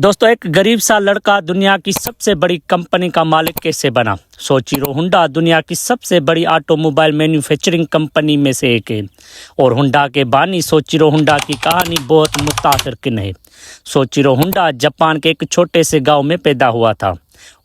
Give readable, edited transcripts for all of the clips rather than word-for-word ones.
دوستو ایک غریب سا لڑکا دنیا کی سب سے بڑی کمپنی کا مالک کیسے بنا؟ سوچیرو ہونڈا دنیا کی سب سے بڑی آٹو موبائل مینوفیکچرنگ کمپنی میں سے ایک ہے اور ہونڈا کے بانی سوچیرو ہونڈا کی کہانی بہت متاثر کن ہے۔ سوچیرو ہونڈا جاپان کے ایک چھوٹے سے گاؤں میں پیدا ہوا تھا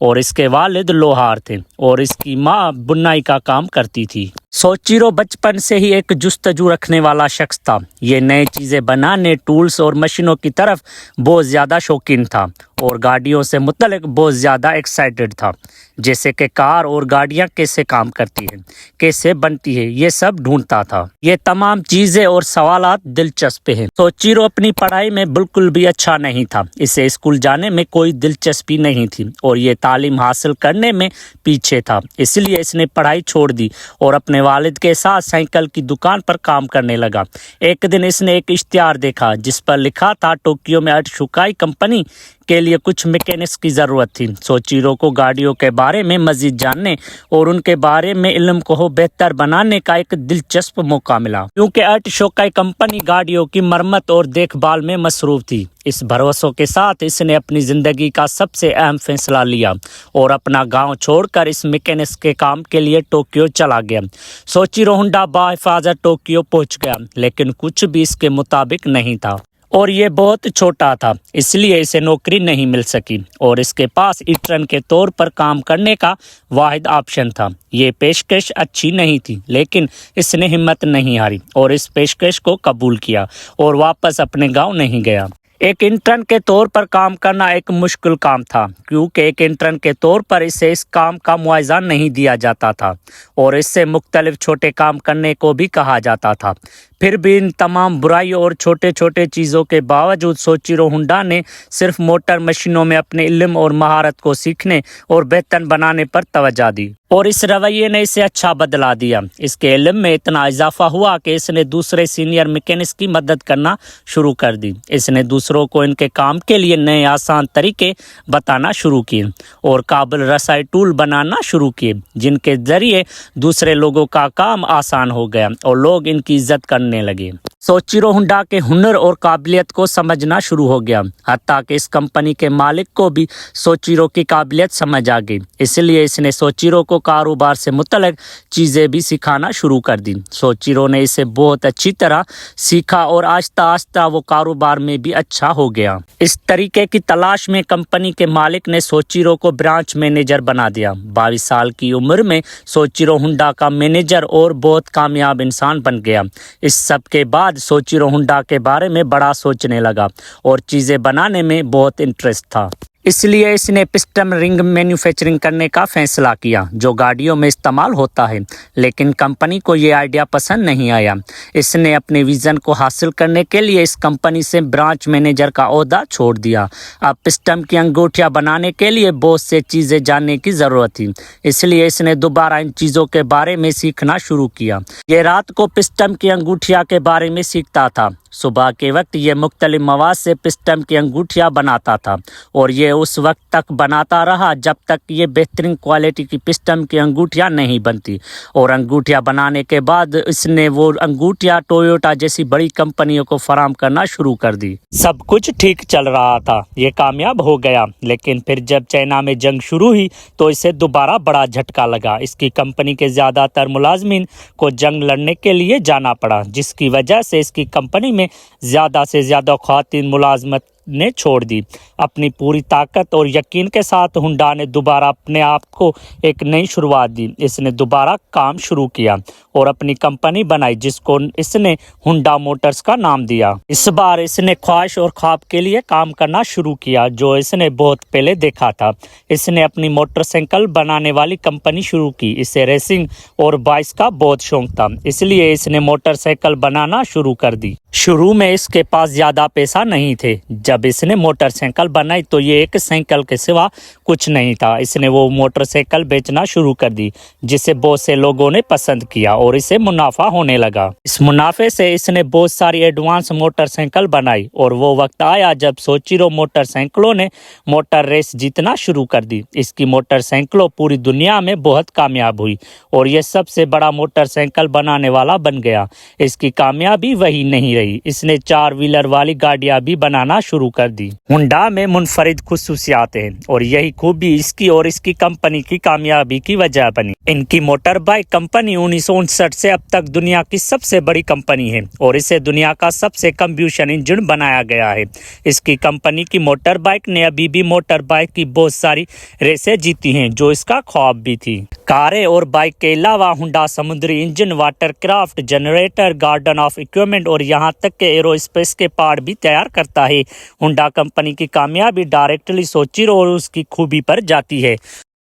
اور اس کے والد لوہار تھے اور اس کی ماں بنائی کا کام کرتی تھی۔ سوچیرو بچپن سے ہی ایک جستجو رکھنے والا شخص تھا۔ یہ نئی چیزیں بنانے، ٹولز اور مشینوں کی طرف بہت زیادہ شوقین تھا اور گاڑیوں سے متعلق بہت زیادہ ایکسائٹڈ تھا، جیسے کہ کار اور گاڑیاں کیسے کام کرتی ہیں، کیسے بنتی ہے، یہ سب ڈھونڈتا تھا۔ یہ تمام چیزیں اور سوالات دلچسپ ہیں۔ سوچیرو اپنی پڑھائی میں بالکل بھی اچھا نہیں تھا، اسے اسکول جانے میں کوئی دلچسپی نہیں تھی اور یہ تعلیم حاصل کرنے میں پیچھے تھا، اس لیے اس نے پڑھائی چھوڑ دی اور اپنے والد کے ساتھ سائیکل کی دکان پر کام کرنے لگا۔ ایک دن اس نے ایک اشتہار دیکھا جس پر لکھا تھا ٹوکیو میں اتسوکائی کمپنی کے لیے کچھ میکینکس کی ضرورت تھی۔ سوچیرو کو گاڑیوں کے بارے میں مزید جاننے اور ان کے بارے میں علم کو بہتر بنانے کا ایک دلچسپ موقع ملا، کیونکہ اتسوکائی کمپنی گاڑیوں کی مرمت اور دیکھ بھال میں مصروف تھی۔ اس بھروسے کے ساتھ اس نے اپنی زندگی کا سب سے اہم فیصلہ لیا اور اپنا گاؤں چھوڑ کر اس میکینکس کے کام کے لیے ٹوکیو چلا گیا۔ سوچیرو ہونڈا بحفاظت ٹوکیو پہنچ گیا، لیکن کچھ بھی اس کے مطابق نہیں تھا اور یہ بہت چھوٹا تھا، اس لیے اسے نوکری نہیں مل سکی اور اس کے پاس انٹرن کے طور پر کام کرنے کا واحد آپشن تھا۔ یہ پیشکش اچھی نہیں تھی، لیکن اس نے ہمت نہیں ہاری اور اس پیشکش کو قبول کیا اور واپس اپنے گاؤں نہیں گیا۔ ایک انٹرن کے طور پر کام کرنا ایک مشکل کام تھا، کیونکہ ایک انٹرن کے طور پر اسے اس کام کا معاوضہ نہیں دیا جاتا تھا اور اس سے مختلف چھوٹے کام کرنے کو بھی کہا جاتا تھا۔ پھر بھی ان تمام برائیوں اور چھوٹے چھوٹے چیزوں کے باوجود سوچیرو ہونڈا نے صرف موٹر مشینوں میں اپنے علم اور مہارت کو سیکھنے اور بہتر بنانے پر توجہ دی اور اس رویے نے اسے اچھا بدلا دیا۔ اس کے علم میں اتنا اضافہ ہوا کہ اس نے دوسرے سینئر میکینکس کی مدد کرنا شروع کر دی۔ اس نے دوسروں کو ان کے کام کے لیے نئے آسان طریقے بتانا شروع کیے اور قابل رسائی ٹول بنانا شروع کیے، جن کے ذریعے دوسرے لوگوں کا کام آسان ہو گیا اور لوگ ان کی عزت کرنے لگے۔ سوچیرو ہونڈا کے ہنر اور قابلیت کو سمجھنا شروع ہو گیا، حتیٰ کہ اس کمپنی کے مالک کو بھی سوچیرو کی قابلیت سمجھ آ گئی، اس لیے اس نے سوچیرو کو کاروبار سے متعلق چیزیں بھی سکھانا شروع کر دی۔ سوچیرو نے اسے بہت اچھی طرح سیکھا اور آہستہ آہستہ وہ کاروبار میں بھی اچھا ہو گیا۔ اس طریقے کی تلاش میں کمپنی کے مالک نے سوچیرو کو برانچ مینیجر بنا دیا۔ 22 سال کی عمر میں سوچیرو ہونڈا کا مینیجر اور بہت کامیاب انسان بن گیا۔ اس سب کے بعد سوچیرو ہونڈا کے بارے میں بڑا سوچنے لگا اور چیزیں بنانے میں بہت انٹرسٹ تھا، اس لیے اس نے پسٹن رنگ مینوفیکچرنگ کرنے کا فیصلہ کیا جو گاڑیوں میں استعمال ہوتا ہے، لیکن کمپنی کو یہ آئیڈیا پسند نہیں آیا۔ اس نے اپنے ویژن کو حاصل کرنے کے لیے اس کمپنی سے برانچ مینیجر کا عہدہ چھوڑ دیا۔ اب پسٹن کی انگوٹھیاں بنانے کے لیے بہت سے چیزیں جاننے کی ضرورت تھی، اس لیے اس نے دوبارہ ان چیزوں کے بارے میں سیکھنا شروع کیا۔ یہ رات کو پسٹن کی انگوٹھیاں کے بارے میں سیکھتا تھا، صبح کے وقت یہ مختلف مواد سے پسٹن کی انگوٹھیاں بناتا تھا اور یہ اس وقت تک بناتا رہا جب تک یہ بہترین کوالٹی کی پسٹن کی انگوٹھیاں نہیں بنتی، اور انگوٹھیاں بنانے کے بعد اس نے وہ انگوٹھیاں ٹویوٹا جیسی بڑی کمپنیوں کو فراہم کرنا شروع کر دی۔ سب کچھ ٹھیک چل رہا تھا، یہ کامیاب ہو گیا، لیکن پھر جب چائنا میں جنگ شروع ہوئی تو اسے دوبارہ بڑا جھٹکا لگا۔ اس کی کمپنی کے زیادہ تر ملازمین کو جنگ لڑنے کے لیے جانا پڑا، جس کی وجہ سے اس کی کمپنی میں زیادہ سے زیادہ خواتین ملازمت نے چھوڑ دی۔ اپنی پوری طاقت اور یقین کے ساتھ ہونڈا نے دوبارہ اپنے آپ کو ایک نئی شروعات دی۔ اس نے دوبارہ کام شروع کیا اور اپنی کمپنی بنائی جس کو اس نے ہونڈا موٹرز کا نام دیا۔ اس بار اس نے خواہش اور خواب کے لیے کام کرنا شروع کیا جو اس نے بہت پہلے دیکھا تھا۔ اس نے اپنی موٹر سائیکل بنانے والی کمپنی شروع کی۔ اسے ریسنگ اور بائک کا بہت شوق تھا، اس لیے اس نے موٹر سائیکل بنانا شروع کر دی۔ شروع میں اس کے پاس زیادہ پیسہ نہیں تھے۔ جب اس نے موٹر سائیکل بنائی تو یہ ایک سائیکل کے سوا کچھ نہیں تھا۔ اس نے وہ موٹر سائیکل بیچنا شروع کر دی جسے بہت سے لوگوں نے پسند کیا اور اسے منافع ہونے لگا۔ اس منافع سے اس نے بہت ساری ایڈوانس موٹر سائیکل بنائی اور وہ وقت آیا جب سوچیرو موٹر سائیکلوں نے موٹر ریس جیتنا شروع کر دی۔ اس کی موٹر سائیکلوں پوری دنیا میں بہت کامیاب ہوئی اور یہ سب سے بڑا موٹر سائیکل بنانے والا بن گیا۔ اس کی کامیابی وہی نہیں رہی، گئی، اس نے 4 ویلر والی گاڑیاں بھی بنانا شروع کر دی۔ ہونڈا میں منفرد خصوصیات ہیں اور یہی خوبی اس کی اور اس کی کمپنی کی کامیابی کی وجہ بنی۔ ان کی موٹر بائک کمپنی 1959 سے اب تک دنیا کی سب سے بڑی کمپنی ہے اور اسے دنیا کا سب سے کمبیوشن انجن بنایا گیا ہے۔ اس کی کمپنی کی موٹر بائک نے ابھی بھی موٹر بائک کی بہت ساری ریسیں جیتی ہیں جو اس کا خواب بھی تھی۔ کاریں اور بائک کے علاوہ ہونڈا سمندری engine, water craft, generator, garden of equipment اور یہاں تک کہ ایرو اسپیس کے پارٹ بھی تیار کرتا ہے۔ ہونڈا کمپنی کی کامیابی ڈائریکٹلی سوچیرو اور اس کی خوبی پر جاتی ہے۔